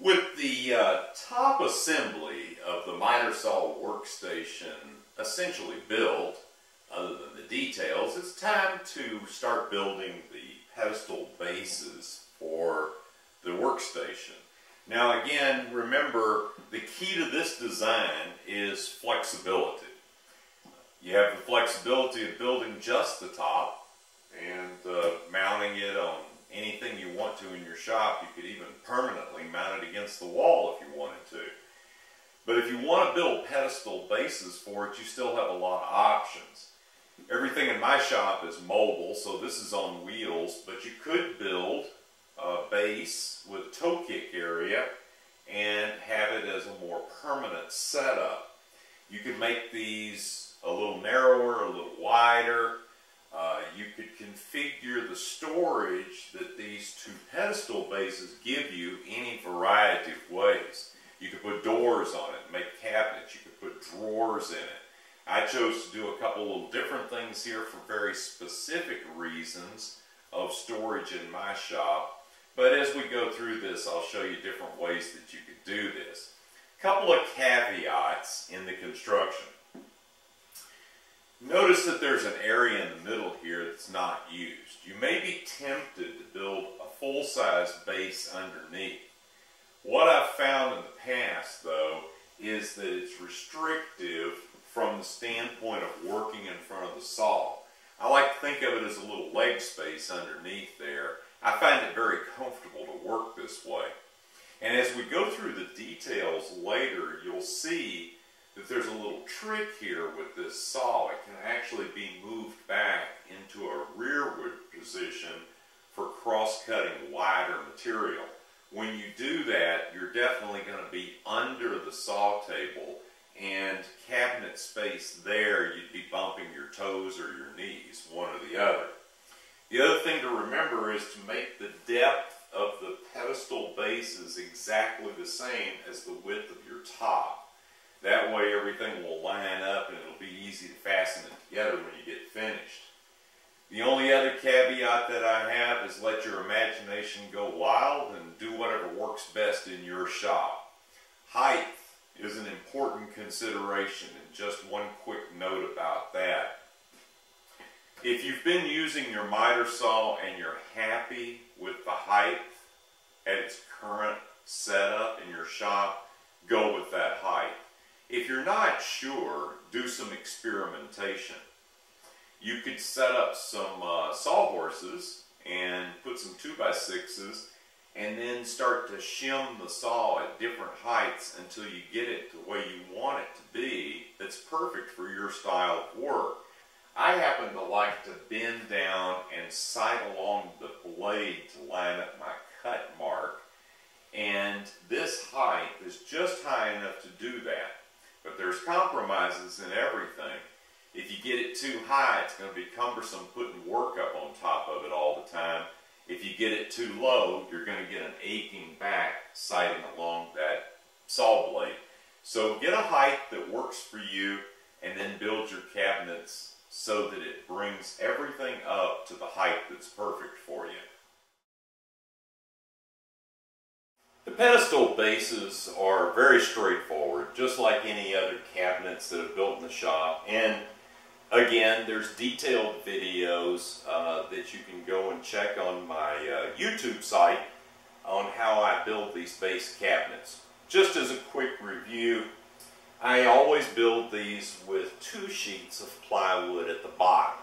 With the top assembly of the Miter Saw Workstation essentially built, other than the details, it's time to start building the pedestal bases for the workstation. Now again, remember, the key to this design is flexibility. You have the flexibility of building just the top and mounting it on anything you want to in your shop. You could even permanently mount it against the wall if you wanted to. But if you want to build pedestal bases for it, you still have a lot of options. Everything in my shop is mobile, so this is on wheels, but you could build a base with a toe kick area and have it as a more permanent setup. You could make these a little narrower, a little wider. You could configure the storage that these two pedestal bases give you any variety of ways. You could put doors on it, make cabinets. You could put drawers in it. I chose to do a couple little different things here for very specific reasons of storage in my shop. But as we go through this, I'll show you different ways that you could do this. A couple of caveats in the construction. Notice that there's an area in the middle here that's not used. You may be tempted to build a full-size base underneath. What I've found in the past, though, is that it's restrictive from the standpoint of working in front of the saw. I like to think of it as a little leg space underneath there. I find it very comfortable to work this way. And as we go through the details later, you'll see that there's a little trick here with this saw. It can actually be moved back into a rearward position for cross-cutting wider material. When you do that, you're definitely going to be under the saw table, and cabinet space there, you'd be bumping your toes or your knees, one or the other. The other thing to remember is to make the depth of the pedestal bases exactly the same as the width of your top. That way everything will line up and it'll be easy to fasten it together when you get finished. The only other caveat that I have is let your imagination go wild and do whatever works best in your shop. Height is an important consideration, and just one quick note about that. If you've been using your miter saw and you're happy with the height at its current setup in your shop, go with that height. If you're not sure, do some experimentation. You could set up some sawhorses and put some 2x6s and then start to shim the saw at different heights until you get it to the way you want it to be that's perfect for your style of work. I happen to like to bend down and sight along the blade to line up my cut mark, and this height is just high enough to do that. But there's compromises in everything. If you get it too high, it's going to be cumbersome putting work up on top of it all the time. If you get it too low, you're going to get an aching back sighting along that saw blade. So get a height that works for you, and then build your cabinets so that it brings everything up to the height that's perfect for you. The pedestal bases are very straightforward, just like any other cabinets that I've built in the shop. And again, there's detailed videos that you can go and check on my YouTube site on how I build these base cabinets. Just as a quick review, I always build these with 2 sheets of plywood at the bottom.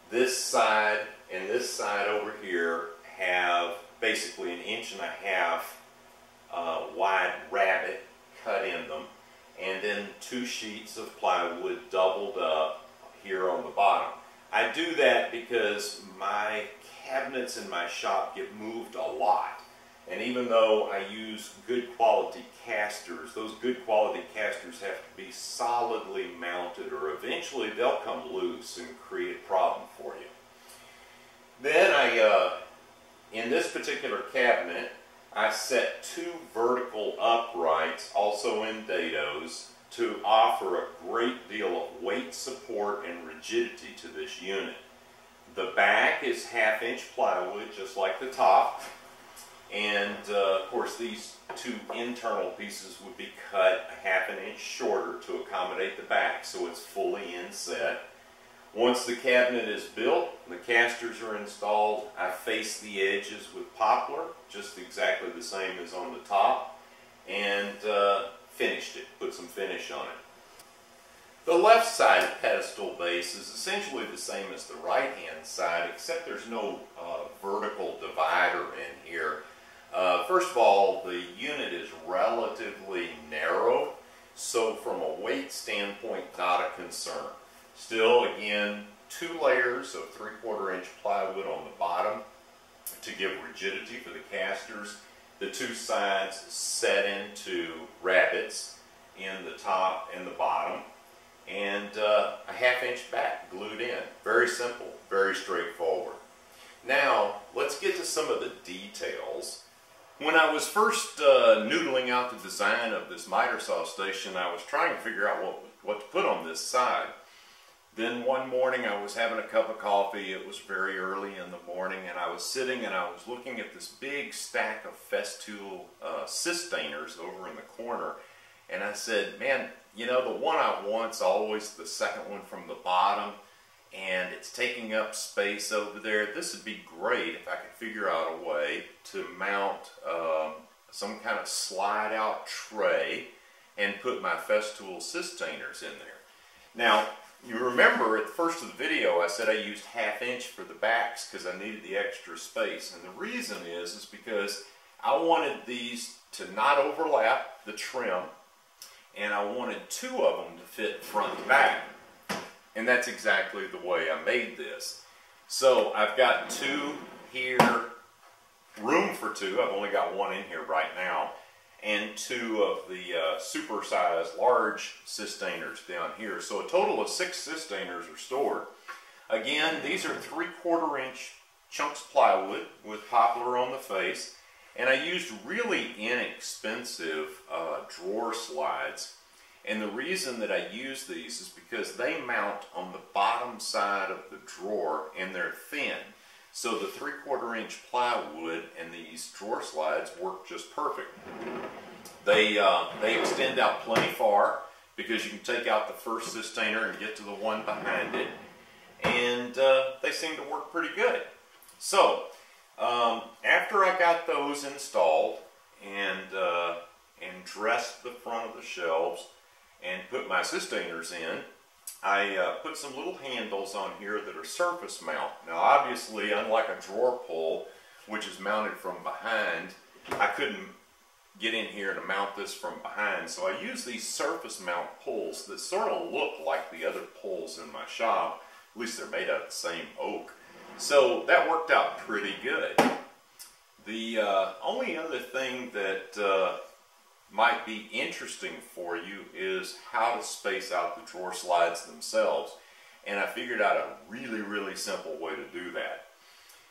This side and this side over here have basically 1.5 inches wide rabbet cut in them, and then 2 sheets of plywood doubled up here on the bottom. I do that because my cabinets in my shop get moved a lot, and even though I use good quality casters, those good quality casters have to be solidly mounted or eventually they'll come loose and create a problem for you. Then in this particular cabinet, I set 2 vertical uprights, also in dados, to offer a great deal of weight support and rigidity to this unit. The back is 1/2 inch plywood, just like the top. And of course these two internal pieces would be cut a ½ an inch shorter to accommodate the back so it's fully inset. Once the cabinet is built, the casters are installed, I face the edges with poplar, just exactly the same as on the top, and finished it, put some finish on it. The left side pedestal base is essentially the same as the right hand side, except there's no vertical divider in here. First of all, the unit is relatively narrow, so from a weight standpoint, not a concern. Still, again, 2 layers of 3/4 inch plywood on the bottom to give rigidity for the casters. The 2 sides set into rabbets in the top and the bottom, and a ½ inch back glued in. Very simple, very straightforward. Now, let's get to some of the details. When I was first noodling out the design of this miter saw station, I was trying to figure out what to put on this side. Then one morning I was having a cup of coffee. It was very early in the morning, and I was sitting and I was looking at this big stack of Festool Systainers over in the corner, and I said, man, you know, the one I want's always the second one from the bottom, and it's taking up space over there. This would be great if I could figure out a way to mount some kind of slide out tray and put my Festool Systainers in there. Now, you remember at the first of the video I said I used ½ inch for the backs because I needed the extra space, and the reason is because I wanted these to not overlap the trim, and I wanted 2 of them to fit front and back, and that's exactly the way I made this. So I've got 2 here, room for 2, I've only got 1 in here right now, and 2 of the super-sized large Systainers down here. So a total of 6 Systainers are stored. Again, these are 3/4 inch chunks of plywood with poplar on the face, and I used really inexpensive drawer slides. And the reason that I use these is because they mount on the bottom side of the drawer, and they're thin. So the 3/4 inch plywood and these drawer slides work just perfect. They extend out plenty far because you can take out the first Systainer and get to the one behind it, and they seem to work pretty good. So after I got those installed and dressed the front of the shelves and put my Systainers in, I put some little handles on here that are surface mount. Now obviously, unlike a drawer pull, which is mounted from behind, I couldn't get in here to mount this from behind, so I use these surface mount pulls that sort of look like the other pulls in my shop. At least they're made out of the same oak. So that worked out pretty good. The only other thing that might be interesting for you is how to space out the drawer slides themselves, and I figured out a really simple way to do that.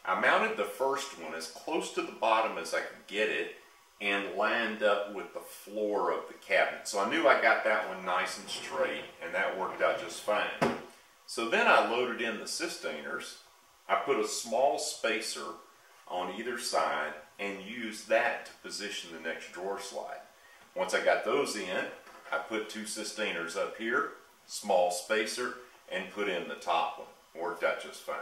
I mounted the first one as close to the bottom as I could get it and lined up with the floor of the cabinet, so I knew I got that one nice and straight, and that worked out just fine. So then I loaded in the Systainers. I put a small spacer on either side and used that to position the next drawer slide. Once I got those in, I put 2 Systainers up here, small spacer, and put in the top one. Worked out just fine.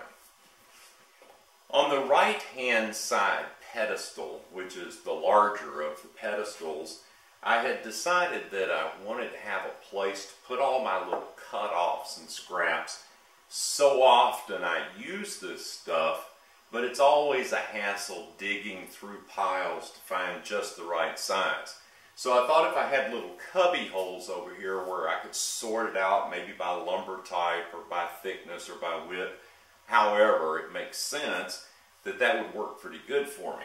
On the right-hand side pedestal, which is the larger of the pedestals, I had decided that I wanted to have a place to put all my little cut-offs and scraps. So often I use this stuff, but it's always a hassle digging through piles to find just the right size. So I thought if I had little cubby holes over here where I could sort it out, maybe by lumber type or by thickness or by width, however it makes sense, that would work pretty good for me.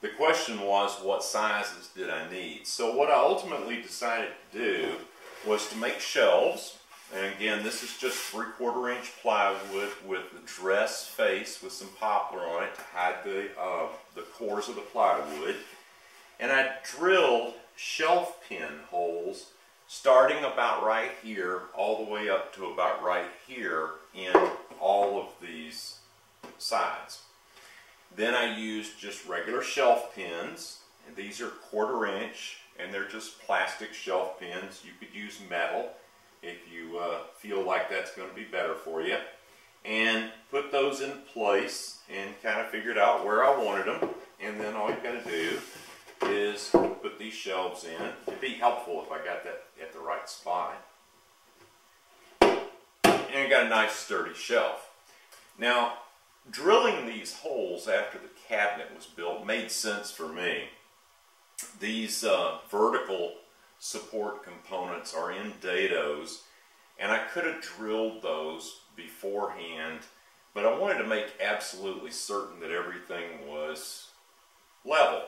The question was, what sizes did I need? So what I ultimately decided to do was to make shelves, and again, this is just 3/4 inch plywood with the dress face with some poplar on it to hide the cores of the plywood. And I drilled shelf pin holes starting about right here all the way up to about right here in all of these sides. Then I used just regular shelf pins And these are 1/4 inch, and they're just plastic shelf pins. You could use metal if you feel like that's going to be better for you. And put those in place and kind of figured out where I wanted them. And then all you got to do is put these shelves in. It'd be helpful if I got that at the right spot. And you got a nice sturdy shelf. Now, drilling these holes after the cabinet was built made sense for me. These vertical support components are in dados, and I could have drilled those beforehand, but I wanted to make absolutely certain that everything was level.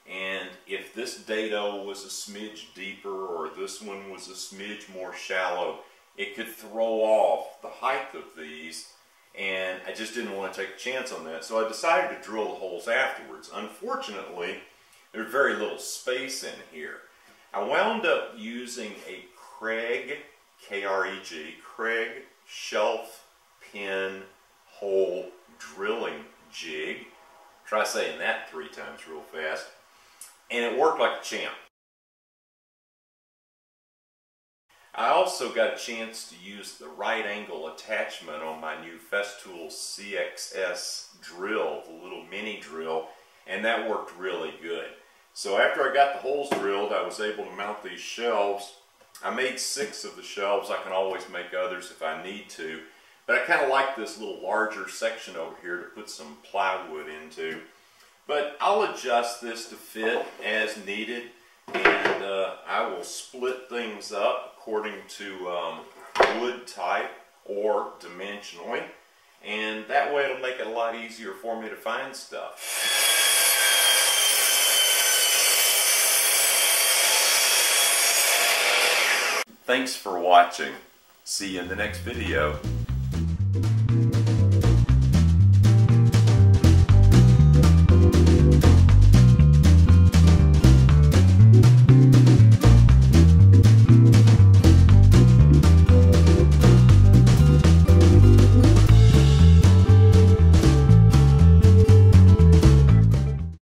And if this dado was a smidge deeper or this one was a smidge more shallow, it could throw off the height of these, and I just didn't want to take a chance on that. So I decided to drill the holes afterwards. Unfortunately, there's very little space in here. I wound up using a Kreg, K-R-E-G, Kreg shelf pin hole drilling jig. Try saying that 3 times real fast. And it worked like a champ. I also got a chance to use the right angle attachment on my new Festool CXS drill, the little mini drill, and that worked really good. So after I got the holes drilled, I was able to mount these shelves. I made 6 of the shelves. I can always make others if I need to. But I kind of like this little larger section over here to put some plywood into. But I'll adjust this to fit as needed, and I will split things up according to wood type or dimensionally, and that way it'll make it a lot easier for me to find stuff. Thanks for watching. See you in the next video.